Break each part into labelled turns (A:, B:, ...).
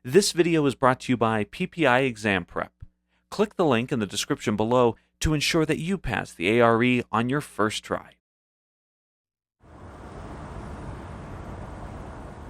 A: This video is brought to you by PPI Exam Prep. Click the link in the description below to ensure that you pass the ARE on your first try.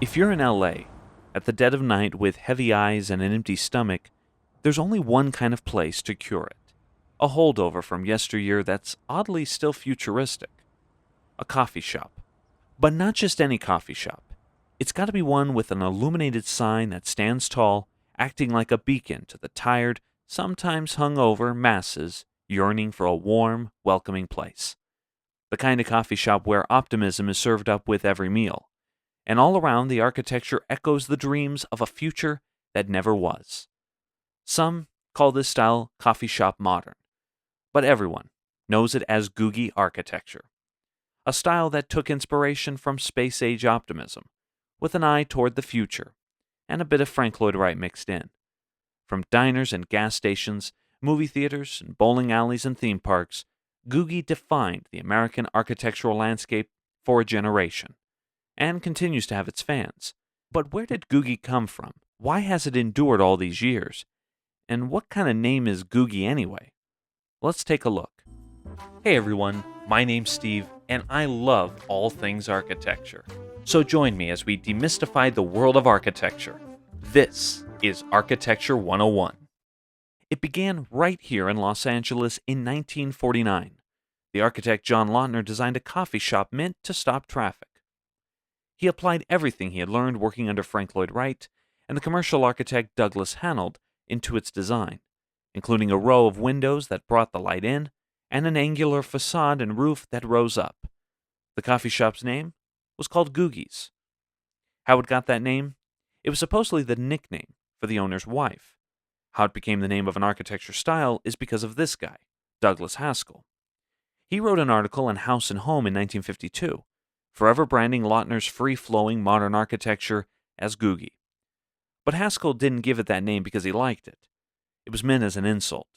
A: If you're in LA, at the dead of night with heavy eyes and an empty stomach, there's only one kind of place to cure it. A holdover from yesteryear that's oddly still futuristic. A coffee shop. But not just any coffee shop. It's got to be one with an illuminated sign that stands tall, acting like a beacon to the tired, sometimes hungover masses yearning for a warm, welcoming place. The kind of coffee shop where optimism is served up with every meal. And all around, the architecture echoes the dreams of a future that never was. Some call this style coffee shop modern, but everyone knows it as Googie architecture, a style that took inspiration from space-age optimism, with an eye toward the future, and a bit of Frank Lloyd Wright mixed in. From diners and gas stations, movie theaters, and bowling alleys and theme parks, Googie defined the American architectural landscape for a generation, and continues to have its fans. But where did Googie come from? Why has it endured all these years? And what kind of name is Googie anyway? Let's take a look. Hey everyone, my name's Steve, and I love all things architecture. So join me as we demystify the world of architecture. This is Architecture 101. It began right here in Los Angeles in 1949. The architect John Lautner designed a coffee shop meant to stop traffic. He applied everything he had learned working under Frank Lloyd Wright and the commercial architect Douglas Hanold into its design, including a row of windows that brought the light in and an angular facade and roof that rose up. The coffee shop's name was called Googie's. How it got that name? It was supposedly the nickname for the owner's wife. How it became the name of an architecture style is because of this guy, Douglas Haskell. He wrote an article in House and Home in 1952, forever branding Lautner's free-flowing modern architecture as Googie. But Haskell didn't give it that name because he liked it. It was meant as an insult.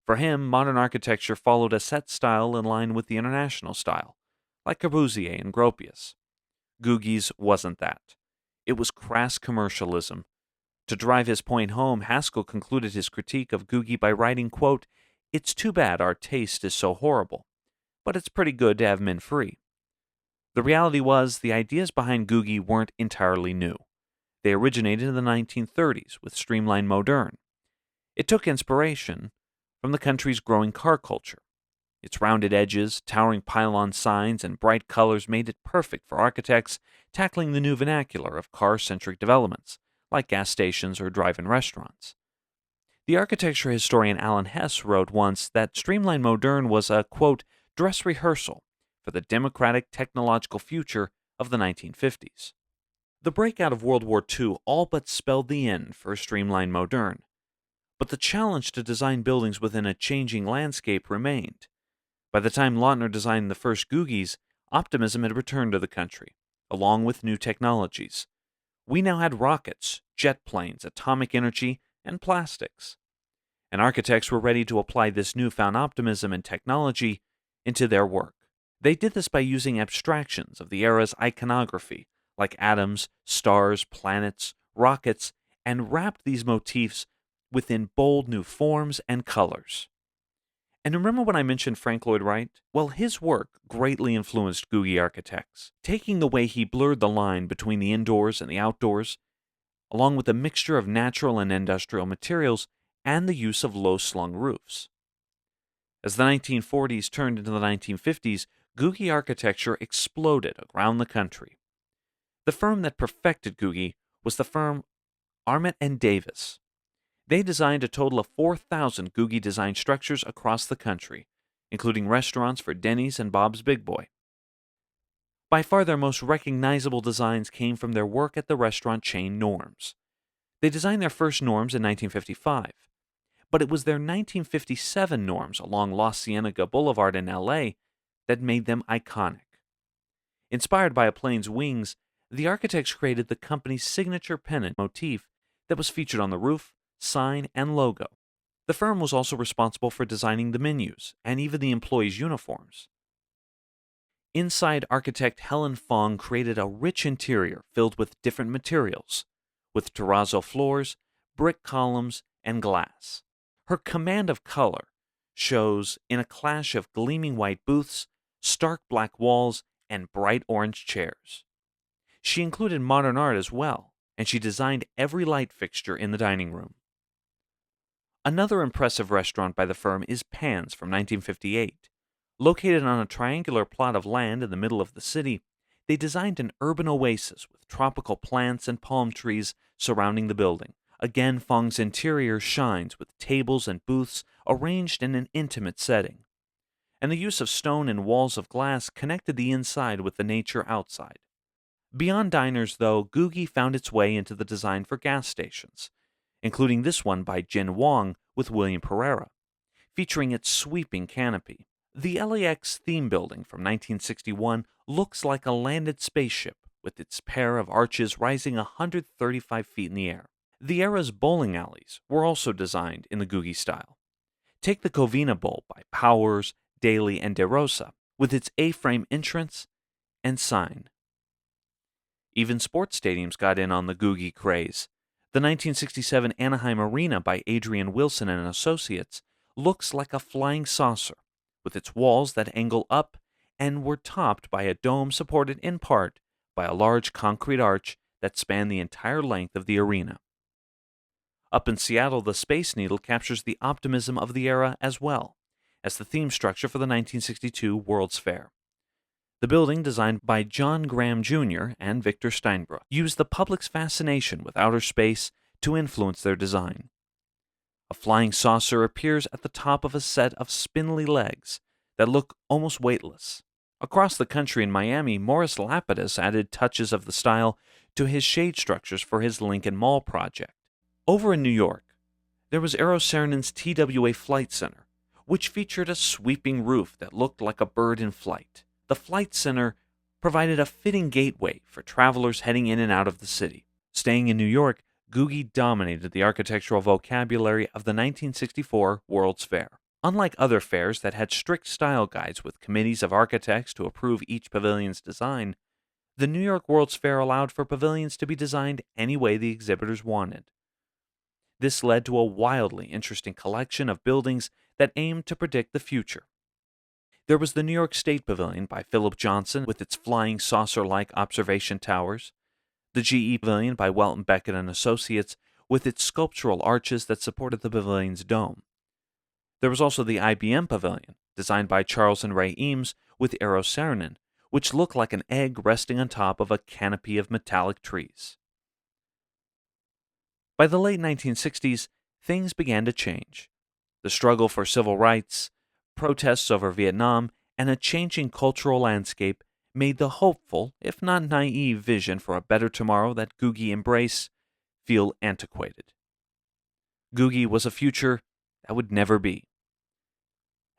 A: For him, modern architecture followed a set style in line with the international style, like Corbusier and Gropius. Googie's wasn't that. It was crass commercialism. To drive his point home, Haskell concluded his critique of Googie by writing, quote, "It's too bad our taste is so horrible, but it's pretty good to have men free." The reality was, the ideas behind Googie weren't entirely new. They originated in the 1930s with streamlined moderne. It took inspiration from the country's growing car culture. Its rounded edges, towering pylon signs, and bright colors made it perfect for architects tackling the new vernacular of car-centric developments, like gas stations or drive-in restaurants. The architecture historian Alan Hess wrote once that streamlined moderne was a, quote, dress rehearsal for the democratic technological future of the 1950s. The breakout of World War II all but spelled the end for streamlined moderne. But the challenge to design buildings within a changing landscape remained. By the time Lautner designed the first Googies, optimism had returned to the country, along with new technologies. We now had rockets, jet planes, atomic energy, and plastics. And architects were ready to apply this newfound optimism and technology into their work. They did this by using abstractions of the era's iconography, like atoms, stars, planets, rockets, and wrapped these motifs within bold new forms and colors. And remember when I mentioned Frank Lloyd Wright? Well, his work greatly influenced Googie architects, taking the way he blurred the line between the indoors and the outdoors, along with a mixture of natural and industrial materials and the use of low-slung roofs. As the 1940s turned into the 1950s, Googie architecture exploded around the country. The firm that perfected Googie was the firm Armet and Davis. They designed a total of 4,000 Googie-designed structures across the country, including restaurants for Denny's and Bob's Big Boy. By far their most recognizable designs came from their work at the restaurant chain Norms. They designed their first Norms in 1955, but it was their 1957 Norms along La Cienega Boulevard in LA that made them iconic. Inspired by a plane's wings, the architects created the company's signature pennant motif that was featured on the roof, sign, and logo. The firm was also responsible for designing the menus and even the employees' uniforms. Inside, architect Helen Fong created a rich interior filled with different materials, with terrazzo floors, brick columns, and glass. Her command of color shows in a clash of gleaming white booths, stark black walls, and bright orange chairs. She included modern art as well, and she designed every light fixture in the dining room. Another impressive restaurant by the firm is Pan's from 1958. Located on a triangular plot of land in the middle of the city, they designed an urban oasis with tropical plants and palm trees surrounding the building. Again, Fong's interior shines with tables and booths arranged in an intimate setting. And the use of stone and walls of glass connected the inside with the nature outside. Beyond diners, though, Googie found its way into the design for gas stations, including this one by Jin Wong with William Pereira, featuring its sweeping canopy. The LAX theme building from 1961 looks like a landed spaceship with its pair of arches rising 135 feet in the air. The era's bowling alleys were also designed in the Googie style. Take the Covina Bowl by Powers, Daly, and De Rosa, with its A-frame entrance and sign. Even sports stadiums got in on the Googie craze. The 1967 Anaheim Arena by Adrian Wilson and Associates looks like a flying saucer, with its walls that angle up and were topped by a dome supported in part by a large concrete arch that spanned the entire length of the arena. Up in Seattle, the Space Needle captures the optimism of the era as well as the theme structure for the 1962 World's Fair. The building, designed by John Graham Jr. and Victor Steinbruch, used the public's fascination with outer space to influence their design. A flying saucer appears at the top of a set of spindly legs that look almost weightless. Across the country in Miami, Morris Lapidus added touches of the style to his shade structures for his Lincoln Mall project. Over in New York, there was Eero Saarinen's TWA Flight Center, which featured a sweeping roof that looked like a bird in flight. The Flight Center provided a fitting gateway for travelers heading in and out of the city. Staying in New York, Googie dominated the architectural vocabulary of the 1964 World's Fair. Unlike other fairs that had strict style guides with committees of architects to approve each pavilion's design, the New York World's Fair allowed for pavilions to be designed any way the exhibitors wanted. This led to a wildly interesting collection of buildings that aimed to predict the future. There was the New York State Pavilion by Philip Johnson with its flying saucer-like observation towers, the GE Pavilion by Welton Beckett and Associates with its sculptural arches that supported the pavilion's dome. There was also the IBM Pavilion, designed by Charles and Ray Eames with Eero Saarinen, which looked like an egg resting on top of a canopy of metallic trees. By the late 1960s, things began to change. The struggle for civil rights, protests over Vietnam, and a changing cultural landscape made the hopeful, if not naive, vision for a better tomorrow that Googie embraced feel antiquated. Googie was a future that would never be.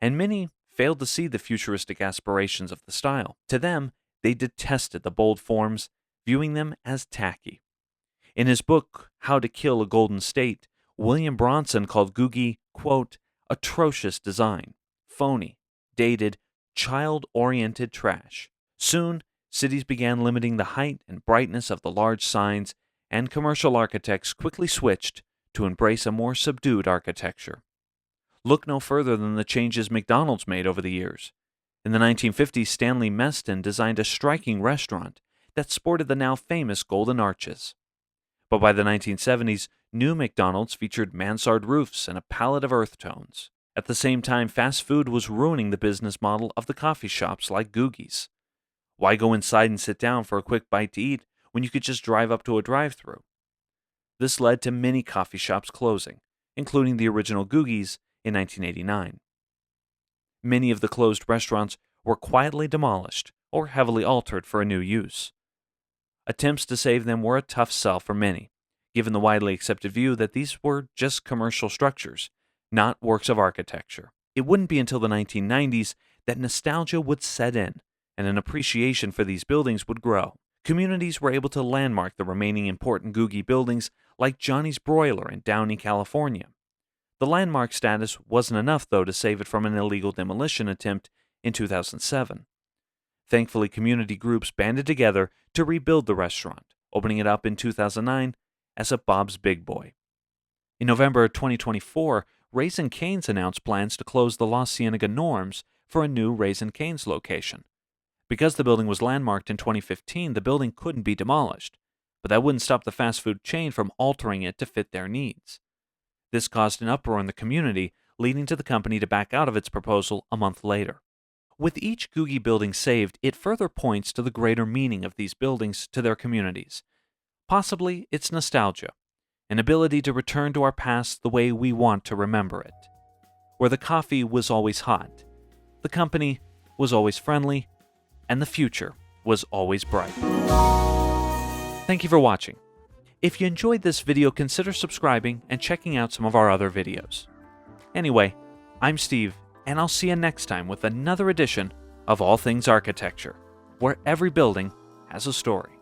A: And many failed to see the futuristic aspirations of the style. To them, they detested the bold forms, viewing them as tacky. In his book, How to Kill a Golden State, William Bronson called Googie, quote, atrocious design, phony, dated, child-oriented trash. Soon, cities began limiting the height and brightness of the large signs, and commercial architects quickly switched to embrace a more subdued architecture. Look no further than the changes McDonald's made over the years. In the 1950s, Stanley Meston designed a striking restaurant that sported the now famous golden arches. But by the 1970s, new McDonald's featured mansard roofs and a palette of earth tones. At the same time, fast food was ruining the business model of the coffee shops like Googie's. Why go inside and sit down for a quick bite to eat when you could just drive up to a drive-thru? This led to many coffee shops closing, including the original Googie's in 1989. Many of the closed restaurants were quietly demolished or heavily altered for a new use. Attempts to save them were a tough sell for many, given the widely accepted view that these were just commercial structures, not works of architecture. It wouldn't be until the 1990s that nostalgia would set in and an appreciation for these buildings would grow. Communities were able to landmark the remaining important Googie buildings like Johnny's Broiler in Downey, California. The landmark status wasn't enough, though, to save it from an illegal demolition attempt in 2007. Thankfully, community groups banded together to rebuild the restaurant, opening it up in 2009 as a Bob's Big Boy. In November 2024, Raising Cane's announced plans to close the Los Cienega Norms for a new Raising Cane's location. Because the building was landmarked in 2015, the building couldn't be demolished, but that wouldn't stop the fast food chain from altering it to fit their needs. This caused an uproar in the community, leading to the company to back out of its proposal a month later. With each Googie building saved, it further points to the greater meaning of these buildings to their communities. Possibly it's nostalgia, an ability to return to our past the way we want to remember it, where the coffee was always hot, the company was always friendly, and the future was always bright. Thank you for watching. If you enjoyed this video, consider subscribing and checking out some of our other videos. Anyway, I'm Steve, and I'll see you next time with another edition of All Things Architecture, where every building has a story.